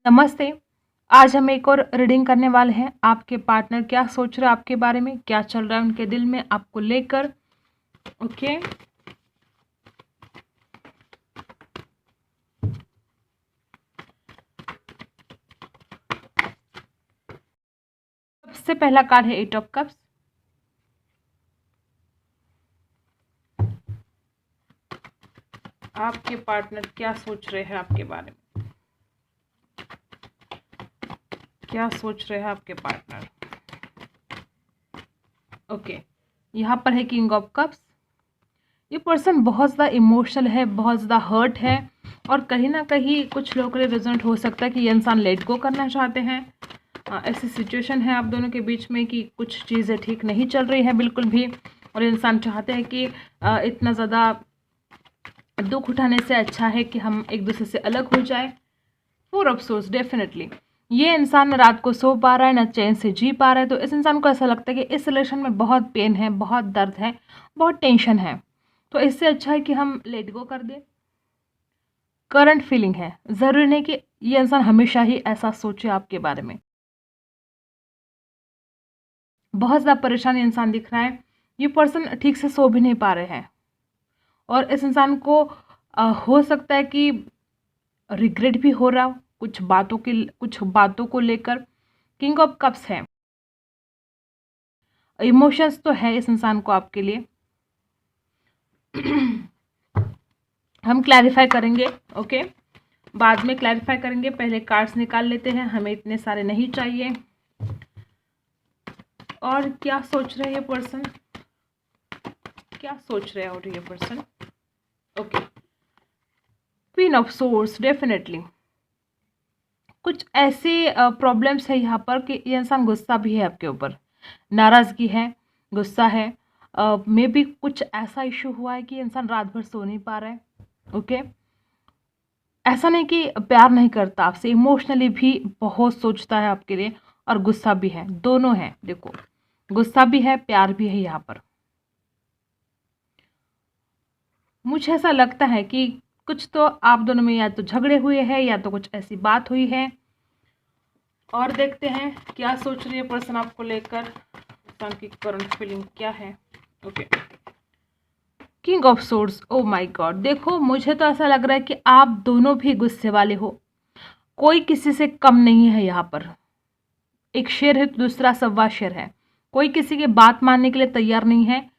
नमस्ते। आज हम एक और रीडिंग करने वाले हैं। आपके पार्टनर क्या सोच रहे हैं आपके बारे में, क्या चल रहा है उनके दिल में आपको लेकर। ओके, सबसे पहला कार्ड है 8 ऑफ कप्स। आपके पार्टनर क्या सोच रहे हैं आपके बारे में, क्या सोच रहे हैं आपके पार्टनर। ओके, यहाँ पर है किंग ऑफ कप्स। ये पर्सन बहुत ज़्यादा इमोशनल है, बहुत ज़्यादा हर्ट है और कहीं ना कहीं कुछ लोगों के लिए रिजल्ट हो सकता है कि ये इंसान लेट गो करना चाहते हैं। ऐसी सिचुएशन है आप दोनों के बीच में कि कुछ चीज़ें ठीक नहीं चल रही है बिल्कुल भी, और इंसान चाहते हैं कि इतना ज़्यादा दुख उठाने से अच्छा है कि हम एक दूसरे से अलग हो जाए। 4 ऑफ सोर्स, डेफिनेटली ये इंसान न रात को सो पा रहा है, न चैन से जी पा रहा है। तो इस इंसान को ऐसा लगता है कि इस रिलेशन में बहुत पेन है, बहुत दर्द है, बहुत टेंशन है। तो इससे अच्छा है कि हम लेट गो कर दें। करंट फीलिंग है, ज़रूरी नहीं कि ये इंसान हमेशा ही ऐसा सोचे आपके बारे में। बहुत ज़्यादा परेशान इंसान दिख रहा है। ये पर्सन ठीक से सो भी नहीं पा रहे हैं और इस इंसान को हो सकता है कि रिग्रेट भी हो रहा हो कुछ बातों को लेकर। किंग ऑफ कप्स है, इमोशंस तो है इस इंसान को आपके लिए। हम क्लैरिफाई करेंगे, ओके, बाद में क्लैरिफाई करेंगे। पहले कार्ड्स निकाल लेते हैं, हमें इतने सारे नहीं चाहिए। और क्या सोच रहे हैं पर्सन, क्या सोच रहे हैं और ये person. Okay, queen of source, definitely कुछ ऐसे प्रॉब्लम्स है यहाँ पर कि ये इंसान गुस्सा भी है आपके ऊपर, नाराज़गी है, गुस्सा है। मे बी कुछ ऐसा इशू हुआ है कि इंसान रात भर सो नहीं पा रहा है। ओके, ऐसा नहीं कि प्यार नहीं करता आपसे, इमोशनली भी बहुत सोचता है आपके लिए और गुस्सा भी है, दोनों है। देखो, गुस्सा भी है, प्यार भी है यहाँ पर। मुझे ऐसा लगता है कि कुछ तो आप दोनों में या तो झगड़े हुए हैं या तो कुछ ऐसी बात हुई है। और देखते हैं क्या सोच रही है पर्सन आपको लेकर, पर्सन की करंट फीलिंग क्या है। Okay, king of swords, oh my God. देखो, मुझे तो ऐसा लग रहा है कि आप दोनों भी गुस्से वाले हो, कोई किसी से कम नहीं है यहाँ पर। एक शेर है तो दूसरा सवा शेर है, कोई किसी की बात मानने के लिए तैयार नहीं है।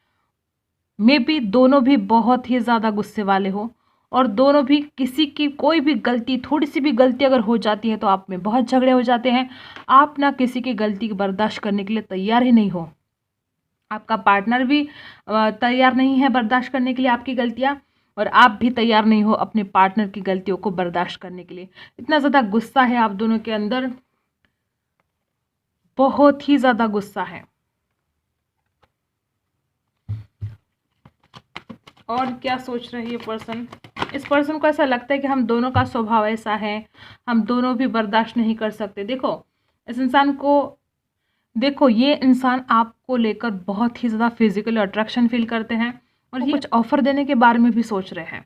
मे बी दोनों भी बहुत ही ज़्यादा गुस्से वाले हो और दोनों भी किसी की कोई भी गलती, थोड़ी सी भी गलती अगर हो जाती है तो आप में बहुत झगड़े हो जाते हैं। आप ना किसी की गलती बर्दाश्त करने के लिए तैयार ही नहीं हो, आपका पार्टनर भी तैयार नहीं है बर्दाश्त करने के लिए आपकी गलतियां, और आप भी तैयार नहीं हो अपने पार्टनर की गलतियों को बर्दाश्त करने के लिए। इतना ज़्यादा गुस्सा है आप दोनों के अंदर, बहुत ही ज़्यादा गुस्सा है। और क्या सोच रही है पर्सन, इस पर्सन को ऐसा लगता है कि हम दोनों का स्वभाव ऐसा है, हम दोनों भी बर्दाश्त नहीं कर सकते। देखो, इस इंसान को, देखो ये इंसान आपको लेकर बहुत ही ज़्यादा फिजिकल अट्रैक्शन फील करते हैं और ये कुछ ऑफर देने के बारे में भी सोच रहे हैं।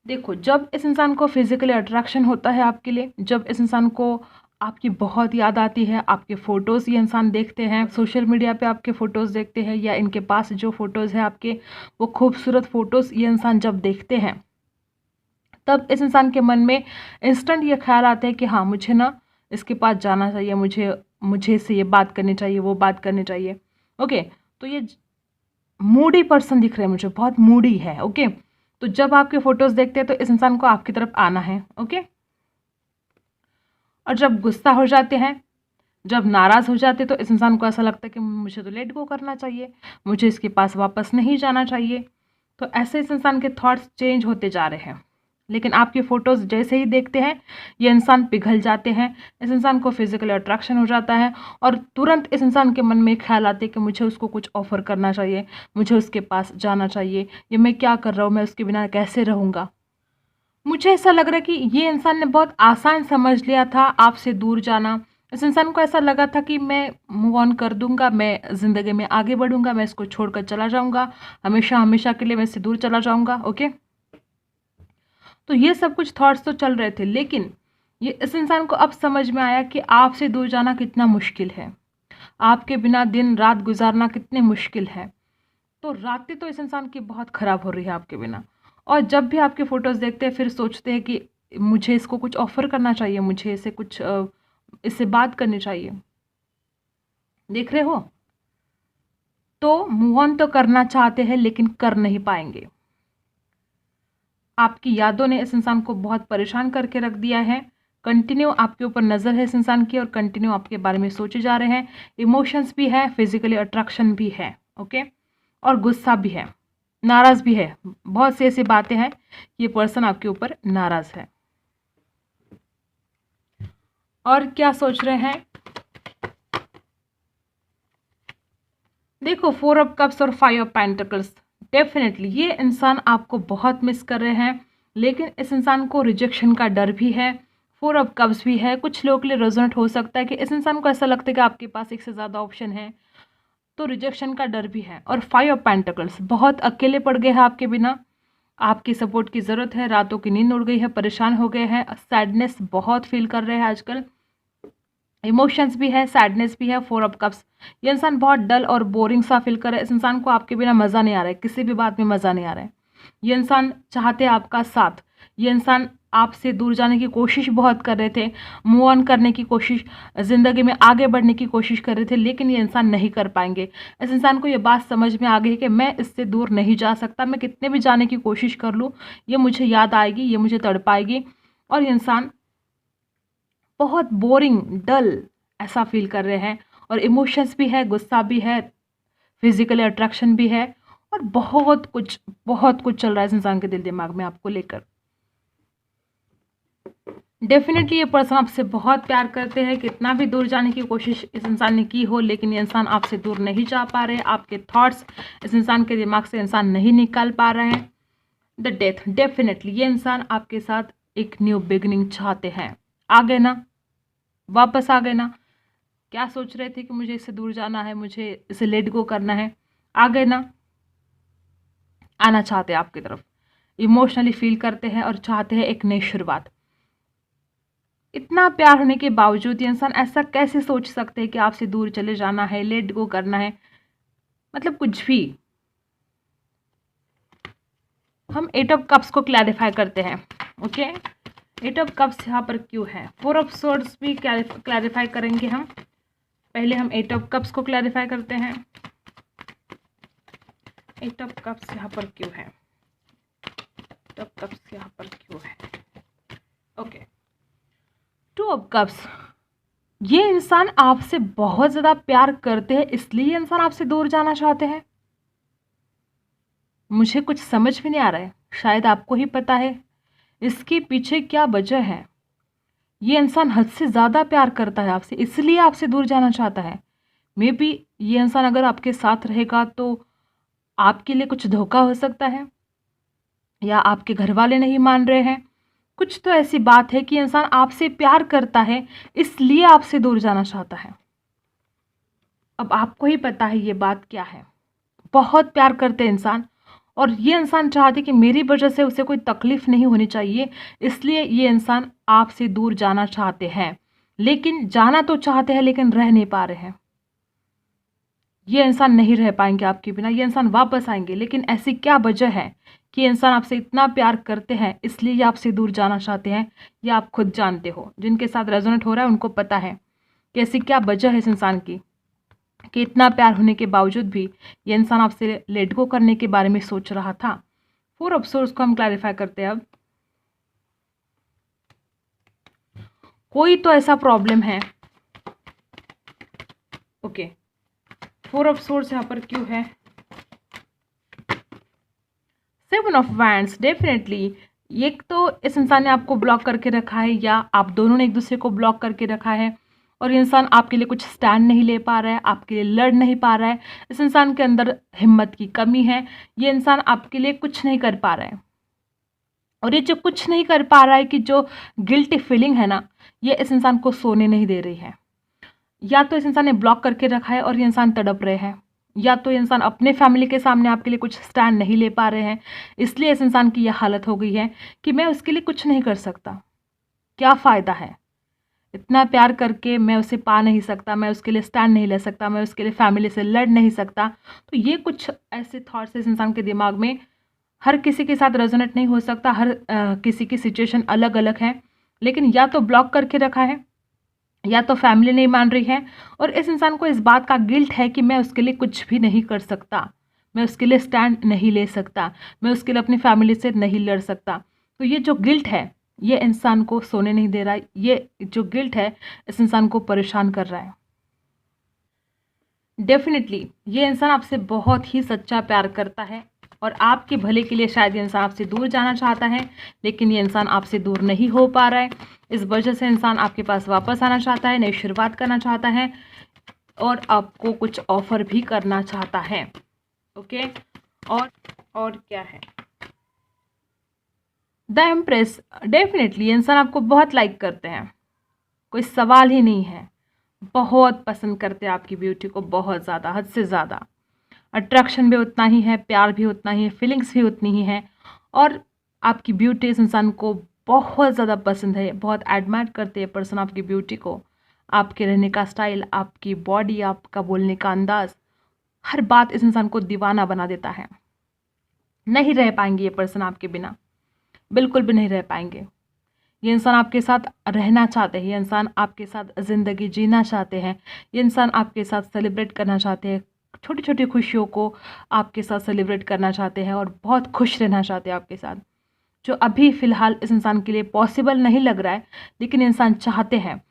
देखो, जब इस इंसान को फिजिकली अट्रैक्शन होता है आपके लिए, जब इस इंसान को आपकी बहुत याद आती है, आपके फ़ोटोज़ ये इंसान देखते हैं, सोशल मीडिया पे आपके फ़ोटोज़ देखते हैं या इनके पास जो फ़ोटोज़ है आपके, वो खूबसूरत फ़ोटोज़ ये इंसान जब देखते हैं, तब इस इंसान के मन में इंस्टेंट ये ख्याल आता है कि हाँ, मुझे ना इसके पास जाना चाहिए, मुझे इससे ये बात करनी चाहिए, वो बात करनी चाहिए। ओके, तो ये मूडी पर्सन दिख रहे हैं मुझे, बहुत मूडी है। ओके, तो जब आपके फ़ोटोज़ देखते हैं तो इस इंसान को आपकी तरफ आना है। ओके, और जब गुस्सा हो जाते हैं, जब नाराज़ हो जाते हैं, तो इस इंसान को ऐसा लगता है कि मुझे तो लेट गो करना चाहिए, मुझे इसके पास वापस नहीं जाना चाहिए। तो ऐसे इस इंसान के थॉट्स चेंज होते जा रहे हैं। लेकिन आपके फ़ोटोज़ जैसे ही देखते हैं, ये इंसान पिघल जाते हैं, इस इंसान को फिजिकल अट्रैक्शन हो जाता है और तुरंत इस इंसान के मन में एक ख्याल आते हैं कि मुझे उसको कुछ ऑफ़र करना चाहिए, मुझे उसके पास जाना चाहिए, ये मैं क्या कर रहा हूँ, मैं उसके बिना कैसे रहूँगा। मुझे ऐसा लग रहा है कि ये इंसान ने बहुत आसान समझ लिया था आपसे दूर जाना। इस इंसान को ऐसा लगा था कि मैं मूव ऑन कर दूंगा, मैं ज़िंदगी में आगे बढ़ूंगा, मैं इसको छोड़कर चला जाऊंगा, हमेशा हमेशा के लिए मैं इससे दूर चला जाऊंगा। ओके, तो ये सब कुछ थॉट्स तो चल रहे थे, लेकिन ये इस इंसान को अब समझ में आया कि आपसे दूर जाना कितना मुश्किल है, आपके बिना दिन रात गुजारना कितने मुश्किल है। तो रातें तो इस इंसान की बहुत ख़राब हो रही है आपके बिना। और जब भी आपके फ़ोटोज़ देखते हैं फिर सोचते हैं कि मुझे इसको कुछ ऑफ़र करना चाहिए, मुझे इसे कुछ इससे बात करनी चाहिए। देख रहे हो? तो मूव ऑन तो करना चाहते हैं लेकिन कर नहीं पाएंगे। आपकी यादों ने इस इंसान को बहुत परेशान करके रख दिया है। कंटिन्यू आपके ऊपर नज़र है इस इंसान की और कंटिन्यू आपके बारे में सोचे जा रहे हैं। इमोशंस भी है, फिजिकली अट्रैक्शन भी है, ओके, और गुस्सा भी है, नाराज़ भी है। बहुत सी ऐसी बातें हैं, ये पर्सन आपके ऊपर नाराज़ है। और क्या सोच रहे हैं? देखो, 4 ऑफ कप्स और 5 ऑफ पेंटिकल्स। डेफिनेटली ये इंसान आपको बहुत मिस कर रहे हैं, लेकिन इस इंसान को रिजेक्शन का डर भी है। 4 ऑफ कप्स भी है। कुछ लोगों के लिए रेजोनेट हो सकता है कि इस इंसान को ऐसा लगता है कि आपके पास एक से ज़्यादा ऑप्शन है, तो रिजेक्शन का डर भी है। और 5 ऑफ पेंटिकल्स, बहुत अकेले पड़ गए हैं आपके बिना, आपकी सपोर्ट की ज़रूरत है, रातों की नींद उड़ गई है, परेशान हो गए हैं, सैडनेस बहुत फील कर रहे हैं आजकल, इमोशंस भी है, सैडनेस भी है। 4 ऑफ कप्स, ये इंसान बहुत डल और बोरिंग सा फील कर रहा है। इस इंसान को आपके बिना मज़ा नहीं आ रहा है, किसी भी बात में मज़ा नहीं आ रहा है। ये इंसान चाहते हैं आपका साथ। ये इंसान आपसे दूर जाने की कोशिश बहुत कर रहे थे, मूव ऑन करने की कोशिश, ज़िंदगी में आगे बढ़ने की कोशिश कर रहे थे, लेकिन ये इंसान नहीं कर पाएंगे। इस इंसान को ये बात समझ में आ गई है कि मैं इससे दूर नहीं जा सकता, मैं कितने भी जाने की कोशिश कर लूँ, ये मुझे याद आएगी, ये मुझे तड़पाएगी। और ये इंसान बहुत बोरिंग, डल ऐसा फील कर रहे हैं। और इमोशंस भी है, गुस्सा भी है, फिजिकल अट्रैक्शन भी है, और बहुत कुछ चल रहा है इस इंसान के दिल दिमाग में आपको लेकर। डेफिनेटली ये पर्सन आपसे बहुत प्यार करते हैं। कितना भी दूर जाने की कोशिश इस इंसान ने की हो, लेकिन ये इंसान आपसे दूर नहीं जा पा रहे। आपके थॉट्स इस इंसान के दिमाग से इंसान नहीं निकाल पा रहे हैं। द डेथ, डेफिनेटली ये इंसान आपके साथ एक न्यू बिगनिंग चाहते हैं। आ गए ना, वापस आ गए ना। क्या सोच रहे थे कि मुझे इससे दूर जाना है, मुझे इसे लेट गो करना है, आ गए ना। आना चाहते हैं आपकी तरफ, इमोशनली फील करते हैं और चाहते हैं एक नई शुरुआत। इतना प्यार होने के बावजूद ये इंसान ऐसा कैसे सोच सकते हैं कि आपसे दूर चले जाना है, लेट गो करना है, मतलब कुछ भी। हम 8 ऑफ कप्स को क्लैरिफाई करते हैं, ओके। 8 ऑफ कप्स यहाँ पर क्यों है, 4 ऑफ सोर्ड्स भी क्लैरिफाई करेंगे हम। पहले हम 8 ऑफ कप्स को क्लैरिफाई करते हैं। 8 ऑफ कप्स यहाँ पर क्यों है, 8 ऑफ कप्स यहाँ पर क्यों है, ओके। 2 ऑफ कप्स, ये इंसान आपसे बहुत ज़्यादा प्यार करते हैं, इसलिए ये इंसान आपसे दूर जाना चाहते हैं। मुझे कुछ समझ में नहीं आ रहा है, शायद आपको ही पता है इसके पीछे क्या वजह है। ये इंसान हद से ज़्यादा प्यार करता है आपसे, इसलिए आपसे दूर जाना चाहता है। मे बी ये इंसान अगर आपके साथ रहेगा तो आपके लिए कुछ धोखा हो सकता है, या आपके घर वाले नहीं मान रहे हैं। कुछ तो ऐसी बात है कि इंसान आपसे प्यार करता है, इसलिए आपसे दूर जाना चाहता है। अब आपको ही पता है ये बात क्या है। बहुत प्यार करते हैं इंसान, और ये इंसान चाहते कि मेरी वजह से उसे कोई तकलीफ़ नहीं होनी चाहिए, इसलिए ये इंसान आपसे दूर जाना चाहते हैं। लेकिन जाना तो चाहते हैं, लेकिन रह नहीं पा रहे हैं। ये इंसान नहीं रह पाएंगे आपके बिना, ये इंसान वापस आएंगे, लेकिन ऐसी क्या वजह है कि ये इंसान आपसे इतना प्यार करते हैं, इसलिए ये आपसे दूर जाना चाहते हैं। ये आप खुद जानते हो, जिनके साथ रेजोनेट हो रहा है उनको पता है कि ऐसी क्या वजह है इस इंसान की, कि इतना प्यार होने के बावजूद भी ये इंसान आपसे लेट गो करने के बारे में सोच रहा था। 4 ऑफ सोर्स को हम क्लैरिफाई करते हैं अब। कोई तो ऐसा प्रॉब्लम है, ओके। 4 ऑफ सोर्स यहाँ पर क्यों है, 7 ऑफ वैंड्स, डेफिनेटली एक तो इस इंसान ने आपको ब्लॉक करके रखा है, या आप दोनों ने एक दूसरे को ब्लॉक करके रखा है, और ये इंसान आपके लिए कुछ स्टैंड नहीं ले पा रहा है, आपके लिए लड़ नहीं पा रहा है। इस इंसान के अंदर हिम्मत की कमी है, ये इंसान आपके लिए कुछ नहीं कर पा रहा है। और ये जो कुछ नहीं कर पा रहा है, कि जो गिल्टी फीलिंग है ना, ये इस इंसान को सोने नहीं दे रही है। या तो इस इंसान ने ब्लॉक करके रखा है और ये इंसान तड़प रहे हैं, या तो ये इंसान अपने फैमिली के सामने आपके लिए कुछ स्टैंड नहीं ले पा रहे हैं, इसलिए इस इंसान की यह हालत हो गई है कि मैं उसके लिए कुछ नहीं कर सकता। क्या फ़ायदा है? इतना प्यार करके मैं उसे पा नहीं सकता, मैं उसके लिए स्टैंड नहीं ले सकता, मैं उसके लिए फैमिली से लड़ नहीं सकता। तो ये कुछ ऐसे थॉट्स इस इंसान के दिमाग में, हर किसी के साथ रेजोनेट नहीं हो सकता, हर किसी की सिचुएशन अलग अलग है, लेकिन या तो ब्लॉक करके रखा है या तो फैमिली नहीं मान रही है, और इस इंसान को इस बात का गिल्ट है कि मैं उसके लिए कुछ भी नहीं कर सकता, मैं उसके लिए स्टैंड नहीं ले सकता, मैं उसके लिए अपनी फैमिली से नहीं लड़ सकता। तो ये जो गिल्ट है ये इंसान को सोने नहीं दे रहा है, ये जो गिल्ट है इस इंसान को परेशान कर रहा है। डेफिनेटली ये इंसान आपसे बहुत ही सच्चा प्यार करता है और आपके भले के लिए शायद ये इंसान आपसे दूर जाना चाहता है, लेकिन ये इंसान आपसे दूर नहीं हो पा रहा है। इस वजह से इंसान आपके पास वापस आना चाहता है, नई शुरुआत करना चाहता है और आपको कुछ ऑफर भी करना चाहता है। ओके, और क्या है? द एम्प्रेस, डेफिनेटली इंसान आपको बहुत लाइक करते हैं, कोई सवाल ही नहीं है। बहुत पसंद करते हैं आपकी ब्यूटी को, बहुत ज़्यादा, हद से ज़्यादा। अट्रैक्शन भी उतना ही है, प्यार भी उतना ही है, फीलिंग्स भी उतनी ही है, और आपकी ब्यूटी इस इंसान को बहुत ज़्यादा पसंद है, बहुत एडमायर करते हैं पर्सन आपकी ब्यूटी को, आपके रहने का स्टाइल, आपकी बॉडी, आपका बोलने का अंदाज़, हर बात इस इंसान को दीवाना बना देता है। नहीं रह पाएंगे ये पर्सन आपके बिना, बिल्कुल भी नहीं रह पाएंगे। ये इंसान आपके साथ रहना चाहते हैं, ये इंसान आपके साथ ज़िंदगी जीना चाहते हैं, ये इंसान आपके साथ सेलिब्रेट करना चाहते हैं, छोटी छोटी खुशियों को आपके साथ सेलिब्रेट करना चाहते हैं और बहुत खुश रहना चाहते हैं आपके साथ, जो अभी फ़िलहाल इस इंसान के लिए पॉसिबल नहीं लग रहा है, लेकिन इंसान चाहते हैं।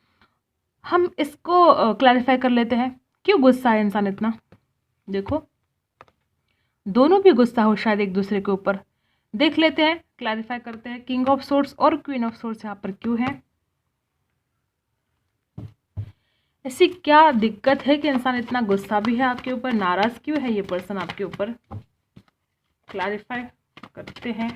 हम इसको क्लैरिफाई कर लेते हैं, क्यों गुस्सा है इंसान इतना। देखो, दोनों भी गुस्सा हो शायद एक दूसरे के ऊपर। देख लेते हैं, क्लैरिफाई करते हैं, किंग ऑफ सोर्ड्स और क्वीन ऑफ सोर्ड्स यहाँ पर क्यों है, ऐसी क्या दिक्कत है कि इंसान इतना गुस्सा भी है आपके ऊपर, नाराज क्यों है ये पर्सन आपके ऊपर, क्लैरिफाई करते हैं।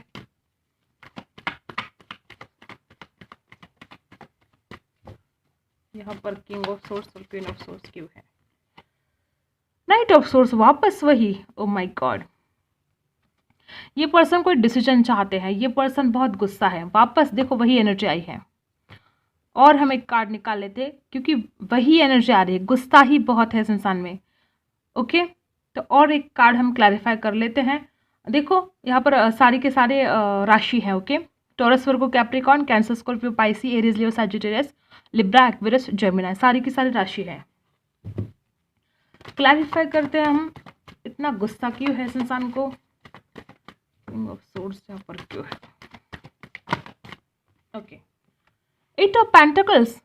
यहाँ पर किंग ऑफ सोर्ड्स और क्वीन ऑफ सोर्ड्स क्यों है, नाइट ऑफ सोर्ड्स, वापस वही। ओ माय गॉड, ये पर्सन कोई डिसीजन चाहते हैं, ये पर्सन बहुत गुस्सा है, वापस देखो वही एनर्जी आई है। और हम एक कार्ड निकाल लेते क्योंकि वही एनर्जी आ रही है, गुस्सा ही बहुत है इस इंसान में। ओके, तो और एक कार्ड हम क्लैरिफाई कर लेते हैं। देखो यहाँ पर सारी के सारे राशि है। Okay, Taurus, Virgo, Capricorn, Cancer, Scorpio, Pisces, Aries, Leo, Sagittarius, Libra, Aquarius, Gemini, सारी की सारी राशि है। क्लैरिफाई करते हैं हम, इतना गुस्सा क्यों है इस इंसान को, किंग ऑफ सोर्ड्स यहाँ पर क्यों है। ओके, एट ऑफ पेंटिकल्स,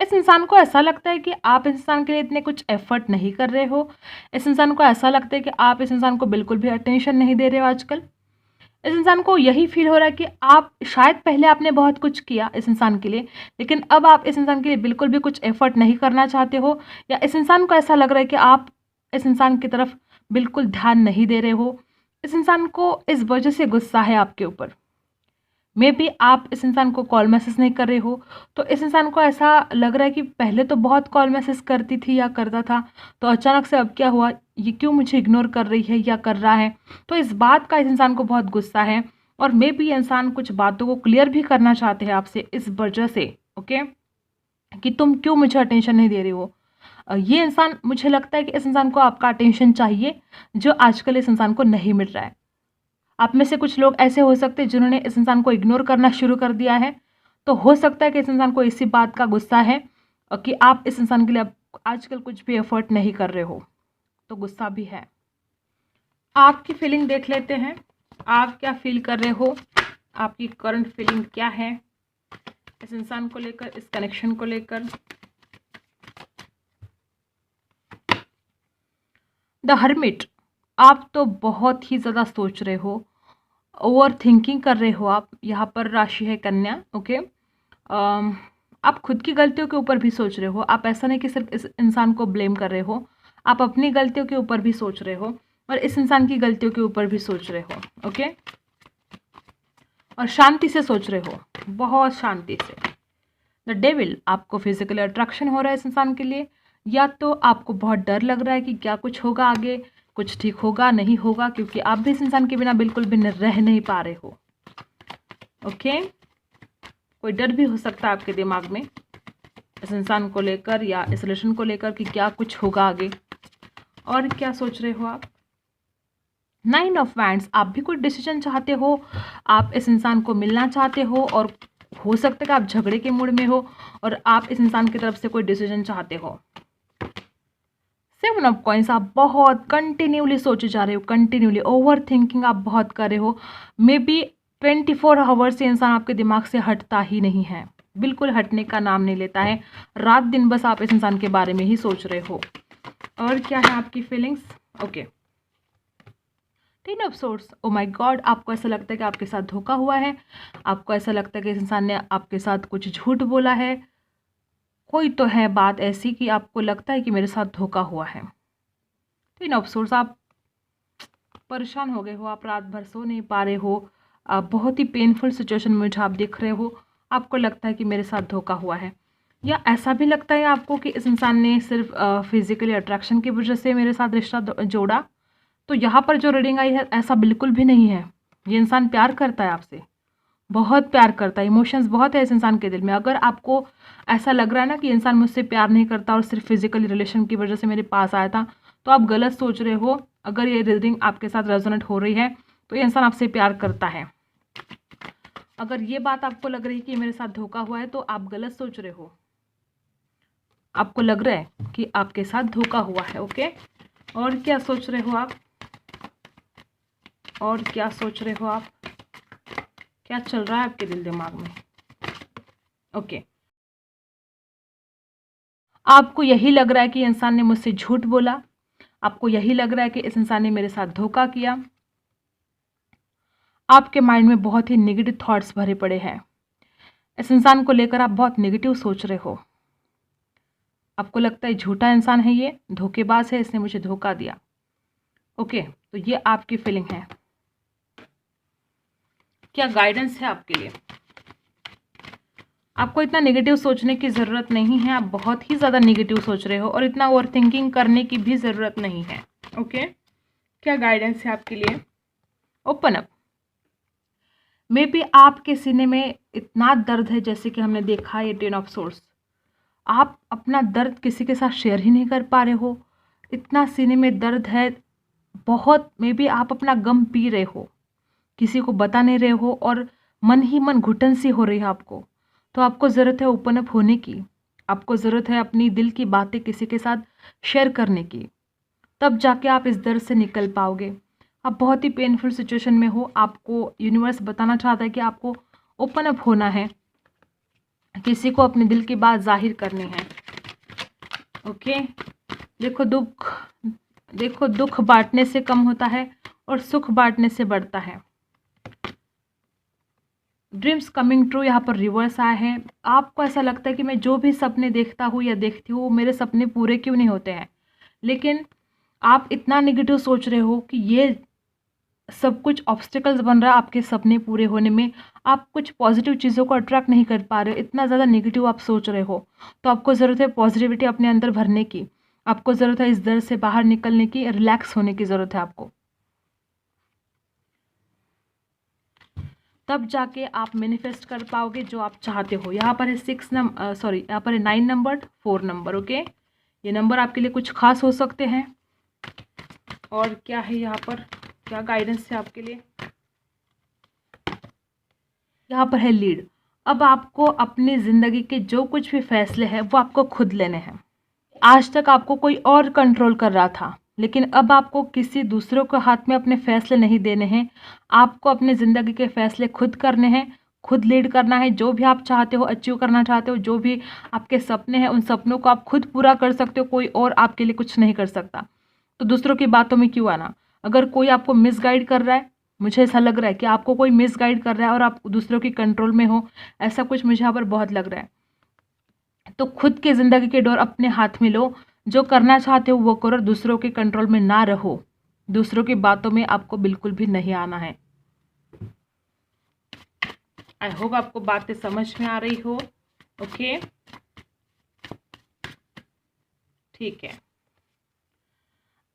इस इंसान को ऐसा लगता है कि आप इस इंसान के लिए इतने कुछ एफर्ट नहीं कर रहे हो, इस इंसान को ऐसा लगता है कि आप इस इंसान को बिल्कुल भी अटेंशन नहीं दे रहे हो आजकल। इस इंसान को यही फील हो रहा है कि आप शायद पहले आपने बहुत कुछ किया इस इंसान के लिए, लेकिन अब आप इस इंसान के लिए बिल्कुल भी कुछ एफर्ट नहीं करना चाहते हो, या इस इंसान को ऐसा लग रहा है कि आप इस इंसान की तरफ बिल्कुल ध्यान नहीं दे रहे हो। इस इंसान को इस वजह से गुस्सा है आपके ऊपर। मे बी आप इस इंसान को कॉल मैसेज नहीं कर रहे हो, तो इस इंसान को ऐसा लग रहा है कि पहले तो बहुत कॉल मैसेज करती थी या करता था, तो अचानक से अब क्या हुआ, ये क्यों मुझे इग्नोर कर रही है या कर रहा है। तो इस बात का इस इंसान को बहुत गुस्सा है, और मे बी इंसान कुछ बातों को क्लियर भी करना चाहते हैं आपसे इस वजह से। ओके, कि तुम क्यों मुझे अटेंशन नहीं दे रही हो। ये इंसान, मुझे लगता है कि इस इंसान को आपका अटेंशन चाहिए, जो आजकल इस इंसान को नहीं मिल रहा है। आप में से कुछ लोग ऐसे हो सकते हैं जिन्होंने इस इंसान को इग्नोर करना शुरू कर दिया है, तो हो सकता है कि इस इंसान को इसी बात का गुस्सा है कि आप इस इंसान के लिए आजकल कुछ भी एफर्ट नहीं कर रहे हो, तो गुस्सा भी है। आपकी फीलिंग देख लेते हैं, आप क्या फील कर रहे हो, आपकी करंट फीलिंग क्या है इस इंसान को लेकर, इस कनेक्शन को लेकर। द हर्मिट, आप तो बहुत ही ज़्यादा सोच रहे हो, ओवर थिंकिंग कर रहे हो आप। यहाँ पर राशि है कन्या। ओके, आप खुद की गलतियों के ऊपर भी सोच रहे हो, आप ऐसा नहीं कि सिर्फ इस इंसान को ब्लेम कर रहे हो, आप अपनी गलतियों के ऊपर भी सोच रहे हो और इस इंसान की गलतियों के ऊपर भी सोच रहे हो। ओके, और शांति से सोच रहे हो, बहुत शांति से। द डेविल, आपको फिजिकल अट्रैक्शन हो रहा है इस इंसान के लिए, या तो आपको बहुत डर लग रहा है कि क्या कुछ होगा आगे, कुछ ठीक होगा नहीं होगा, क्योंकि आप भी इस इंसान के बिना बिल्कुल भी रह नहीं पा रहे हो। ओके, कोई डर भी हो सकता है आपके दिमाग में इस इंसान को लेकर या इस रिलेशन को लेकर कि क्या कुछ होगा आगे। और क्या सोच रहे हो आप? 9 ऑफ वैंड्स, आप भी कोई डिसीजन चाहते हो, आप इस इंसान को मिलना चाहते हो और हो सकता है कि आप झगड़े के मूड में हो और आप इस इंसान की तरफ से कोई डिसीजन चाहते हो। 7 ऑफ कॉइंस, आप बहुत कंटिन्यूली सोचे जा रहे हो, कंटिन्यूली ओवर थिंकिंग आप बहुत कर रहे हो। मे बी 24 आवर्स से इंसान आपके दिमाग से हटता ही नहीं है, बिल्कुल हटने का नाम नहीं लेता है। रात दिन बस आप इस इंसान के बारे में ही सोच रहे हो। और क्या है आपकी feelings? Okay, 10 of swords, oh my God, आपको ऐसा लगता है कि आपके साथ धोखा हुआ है, आपको ऐसा लगता है कि इस इंसान ने आपके साथ कुछ झूठ बोला है, कोई तो है बात ऐसी कि आपको लगता है कि मेरे साथ धोखा हुआ है। 10 ऑफ सोर्ड्स, आप परेशान हो गए हो, आप रात भर सो नहीं पा रहे हो, आप बहुत ही पेनफुल सिचुएशन में मुझे आप दिख रहे हो, आपको लगता है कि मेरे साथ धोखा हुआ है। या ऐसा भी लगता है आपको कि इस इंसान ने सिर्फ फिजिकली अट्रैक्शन की वजह से मेरे साथ रिश्ता जोड़ा। तो यहाँ पर जो रीडिंग आई है ऐसा बिल्कुल भी नहीं है। ये इंसान प्यार करता है आपसे, बहुत प्यार करता है, इमोशंस बहुत है इस इंसान के दिल में। अगर आपको ऐसा लग रहा है ना कि इंसान मुझसे प्यार नहीं करता और सिर्फ फिजिकली रिलेशन की वजह से मेरे पास आया था, तो आप गलत सोच रहे हो। अगर ये रीडिंग आपके साथ रेजोनेट हो रही है तो ये इंसान आपसे प्यार करता है। अगर ये बात आपको लग रही है कि मेरे साथ धोखा हुआ है तो आप गलत सोच रहे हो। आपको लग रहा है कि आपके साथ धोखा हुआ है। ओके, और क्या सोच रहे हो आप? और क्या सोच रहे हो आप? क्या चल रहा है आपके दिल दिमाग में? ओके, आपको यही लग रहा है कि इंसान ने मुझसे झूठ बोला, आपको यही लग रहा है कि इस इंसान ने मेरे साथ धोखा किया। आपके माइंड में बहुत ही नेगेटिव थॉट्स भरे पड़े हैं। इस इंसान को लेकर आप बहुत नेगेटिव सोच रहे हो। आपको लगता है झूठा इंसान है, ये धोखेबाज है, इसने मुझे धोखा दिया। ओके, तो ये आपकी फीलिंग है। क्या गाइडेंस है आपके लिए? आपको इतना नेगेटिव सोचने की ज़रूरत नहीं है, आप बहुत ही ज़्यादा नेगेटिव सोच रहे हो और इतना ओवर थिंकिंग करने की भी ज़रूरत नहीं है। ओके, क्या गाइडेंस है आपके लिए? Open up. मे बी आपके सीने में इतना दर्द है, जैसे कि हमने देखा ये 10 ऑफ सोर्स, आप अपना दर्द किसी के साथ शेयर ही नहीं कर पा रहे हो, इतना सीने में दर्द है बहुत। मे बी आप अपना गम पी रहे हो, किसी को बता नहीं रहे हो और मन ही मन घुटन सी हो रही है आपको। तो आपको ज़रूरत है ओपन अप होने की, आपको ज़रूरत है अपनी दिल की बातें किसी के साथ शेयर करने की, तब जाके आप इस दर्द से निकल पाओगे। आप बहुत ही पेनफुल सिचुएशन में हो, आपको यूनिवर्स बताना चाहता है कि आपको ओपन अप होना है, किसी को अपने दिल की बात जाहिर करनी है। ओके, देखो दुख बांटने से कम होता है और सुख बांटने से बढ़ता है। ड्रीम्स कमिंग ट्रू यहाँ पर रिवर्स आया है। आपको ऐसा लगता है कि मैं जो भी सपने देखता हूँ या देखती हूँ, मेरे सपने पूरे क्यों नहीं होते हैं। लेकिन आप इतना नेगेटिव सोच रहे हो कि ये सब कुछ ऑब्स्टिकल्स बन रहा है आपके सपने पूरे होने में। आप कुछ पॉजिटिव चीज़ों को अट्रैक्ट नहीं कर पा रहे हो, इतना ज़्यादा नेगेटिव आप सोच रहे हो। तो आपको ज़रूरत है पॉजिटिविटी अपने अंदर भरने की, आपको ज़रूरत है इस दर्द से बाहर निकलने की, रिलैक्स होने की ज़रूरत है आपको। तब जाके आप मैनिफेस्ट कर पाओगे जो आप चाहते हो। यहाँ पर है यहाँ पर है 9 नंबर, 4 नंबर। ओके, ये नंबर आपके लिए कुछ खास हो सकते हैं। और क्या है यहाँ पर, क्या गाइडेंस है आपके लिए? यहाँ पर है लीड। अब आपको अपनी ज़िंदगी के जो कुछ भी फैसले हैं वो आपको खुद लेने हैं। आज तक आपको कोई और कंट्रोल कर रहा था, लेकिन अब आपको किसी दूसरों के हाथ में अपने फैसले नहीं देने हैं। आपको अपनी ज़िंदगी के फैसले खुद करने हैं, खुद लीड करना है। जो भी आप चाहते हो, अचीव करना चाहते हो, जो भी आपके सपने हैं, उन सपनों को आप खुद पूरा कर सकते हो। कोई और आपके लिए कुछ नहीं कर सकता। तो दूसरों की बातों में क्यों आना? अगर कोई आपको मिसगाइड कर रहा है, मुझे ऐसा लग रहा है कि आपको कोई मिसगाइड कर रहा है और आप दूसरों की कंट्रोल में हो, ऐसा कुछ मुझे यहाँ पर बहुत लग रहा है। तो खुद की ज़िंदगी के डोर अपने हाथ में लो, जो करना चाहते हो वो करो, दूसरों के कंट्रोल में ना रहो। दूसरों की बातों में आपको बिल्कुल भी नहीं आना है। आई होप आपको बातें समझ में आ रही हो। ओके, ठीक है।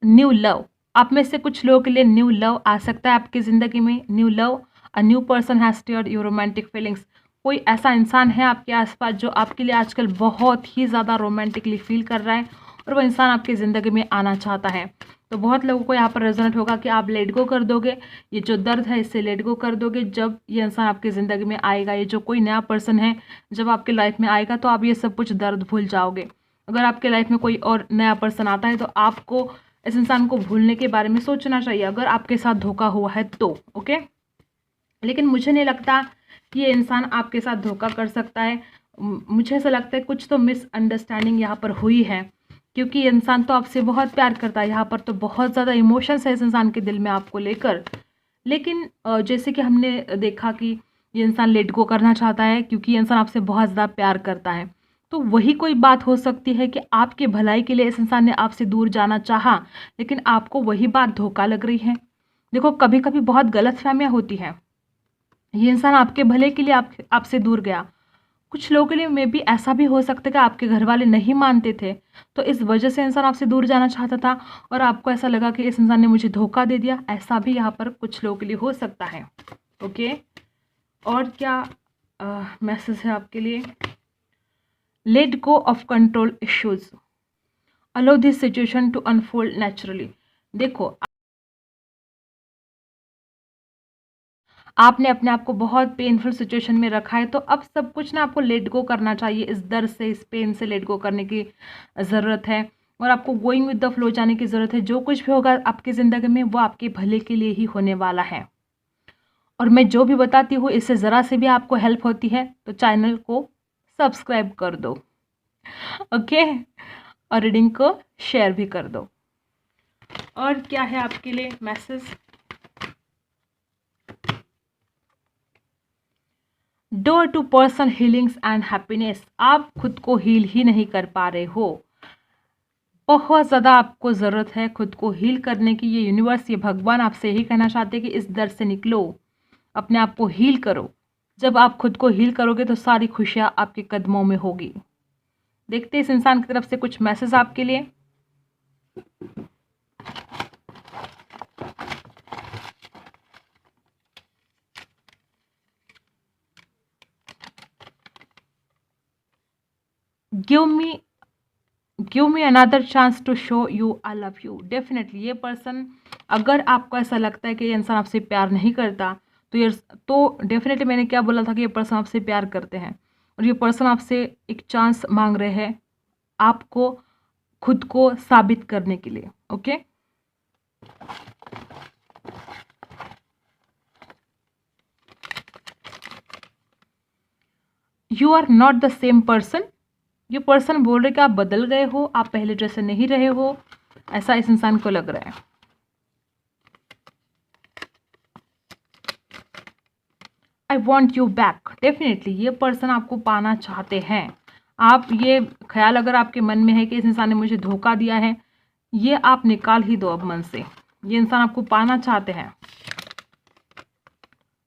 न्यू लव, आप में से कुछ लोगों के लिए न्यू लव आ सकता है आपकी ज़िंदगी में। New love, a new person has steered your romantic feelings. कोई ऐसा इंसान है आपके आसपास जो आपके लिए आजकल बहुत ही ज़्यादा रोमांटिकली फील कर रहा है और वो इंसान आपकी ज़िंदगी में आना चाहता है। तो बहुत लोगों को यहाँ पर रेजोनेट होगा कि आप लेट गो कर दोगे, ये जो दर्द है इससे लेट गो कर दोगे। जब ये इंसान आपकी ज़िंदगी में आएगा, ये जो कोई नया पर्सन है जब आपके लाइफ में आएगा, तो आप ये सब कुछ दर्द भूल जाओगे। अगर आपके लाइफ में कोई और नया पर्सन आता है तो आपको इस इंसान को भूलने के बारे में सोचना चाहिए, अगर आपके साथ धोखा हुआ है तो। ओके, लेकिन मुझे नहीं लगता कि ये इंसान आपके साथ धोखा कर सकता है। मुझे ऐसा लगता है कुछ तो मिसअंडरस्टैंडिंग यहाँ पर हुई है, क्योंकि ये इंसान तो आपसे बहुत प्यार करता है। यहाँ पर तो बहुत ज़्यादा इमोशंस है इस इंसान के दिल में आपको लेकर। लेकिन जैसे कि हमने देखा कि ये इंसान लेट गो करना चाहता है क्योंकि ये इंसान आपसे बहुत ज़्यादा प्यार करता है। तो वही कोई बात हो सकती है कि आपके भलाई के लिए इस इंसान ने आपसे दूर जाना चाहा, लेकिन आपको वही बात धोखा लग रही है। देखो, कभी कभी बहुत गलतफहमियां होती हैं। ये इंसान आपके भले के लिए आपसे दूर गया। कुछ लोगों के लिए मे बी ऐसा भी हो सकता है कि आपके घर वाले नहीं मानते थे, तो इस वजह से इंसान आपसे दूर जाना चाहता था और आपको ऐसा लगा कि इस इंसान ने मुझे धोखा दे दिया। ऐसा भी यहाँ पर कुछ लोगों के लिए हो सकता है। ओके, और क्या मैसेज है आपके लिए? Let go of control issues, allow this situation to unfold naturally. देखो, आपने अपने आप को बहुत पेनफुल सिचुएशन में रखा है, तो अब सब कुछ ना आपको लेट गो करना चाहिए। इस दर्द से, इस पेन से लेट गो करने की ज़रूरत है और आपको गोइंग विद द फ्लो जाने की ज़रूरत है। जो कुछ भी होगा आपकी ज़िंदगी में वो आपके भले के लिए ही होने वाला है। और मैं जो भी बताती हूँ इससे ज़रा से भी आपको हेल्प होती है तो चैनल को सब्सक्राइब कर दो, ओके, और रीडिंग को शेयर भी कर दो। और क्या है आपके लिए message? Door to person healings and happiness. आप खुद को हील ही नहीं कर पा रहे हो, बहुत ज़्यादा आपको ज़रूरत है खुद को हील करने की। ये यूनिवर्स, ये भगवान आपसे यही कहना चाहते हैं कि इस दर्द से निकलो, अपने आप को हील करो। जब आप खुद को हील करोगे तो सारी खुशियाँ आपके कदमों में होगी। देखते हैं इस इंसान की तरफ से कुछ मैसेज आपके लिए। Give me another chance to show you I love you. Definitely ये पर्सन, अगर आपको ऐसा लगता है कि ये इंसान आपसे प्यार नहीं करता, तो डेफिनेटली मैंने क्या बोला था कि ये पर्सन आपसे प्यार करते हैं और ये पर्सन आपसे एक चांस मांग रहे हैं आपको खुद को साबित करने के लिए। Okay, you are not the same person. ये पर्सन बोल रहे कि आप बदल गए हो, आप पहले जैसे नहीं रहे हो, ऐसा इस इंसान को लग रहा है। I want you back. Definitely ये पर्सन आपको पाना चाहते हैं। आप ये ख्याल अगर आपके मन में है कि इस इंसान ने मुझे धोखा दिया है, ये आप निकाल ही दो अब मन से। ये इंसान आपको पाना चाहते हैं।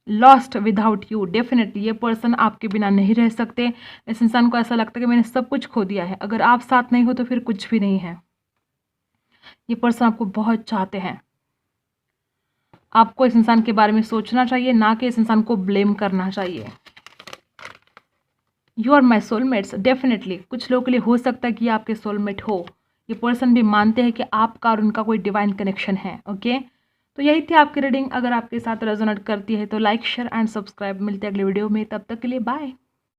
Lost without you. डेफिनेटली ये पर्सन आपके बिना नहीं रह सकते। इस इंसान को ऐसा लगता है कि मैंने सब कुछ खो दिया है, अगर आप साथ नहीं हो तो फिर कुछ भी नहीं है। ये पर्सन आपको बहुत चाहते हैं। आपको इस इंसान के बारे में सोचना चाहिए, ना कि इस इंसान को ब्लेम करना चाहिए। You are my soulmates. Definitely कुछ लोगों के लिए हो सकता है कि आपके सोलमेट हो। ये पर्सन भी मानते हैं कि आपका और उनका कोई डिवाइन कनेक्शन है। ओके, तो यही थी आपकी रीडिंग। अगर आपके साथ रेजोनेट करती है तो लाइक, शेयर एंड सब्सक्राइब। मिलते हैं अगले वीडियो में, तब तक के लिए बाय।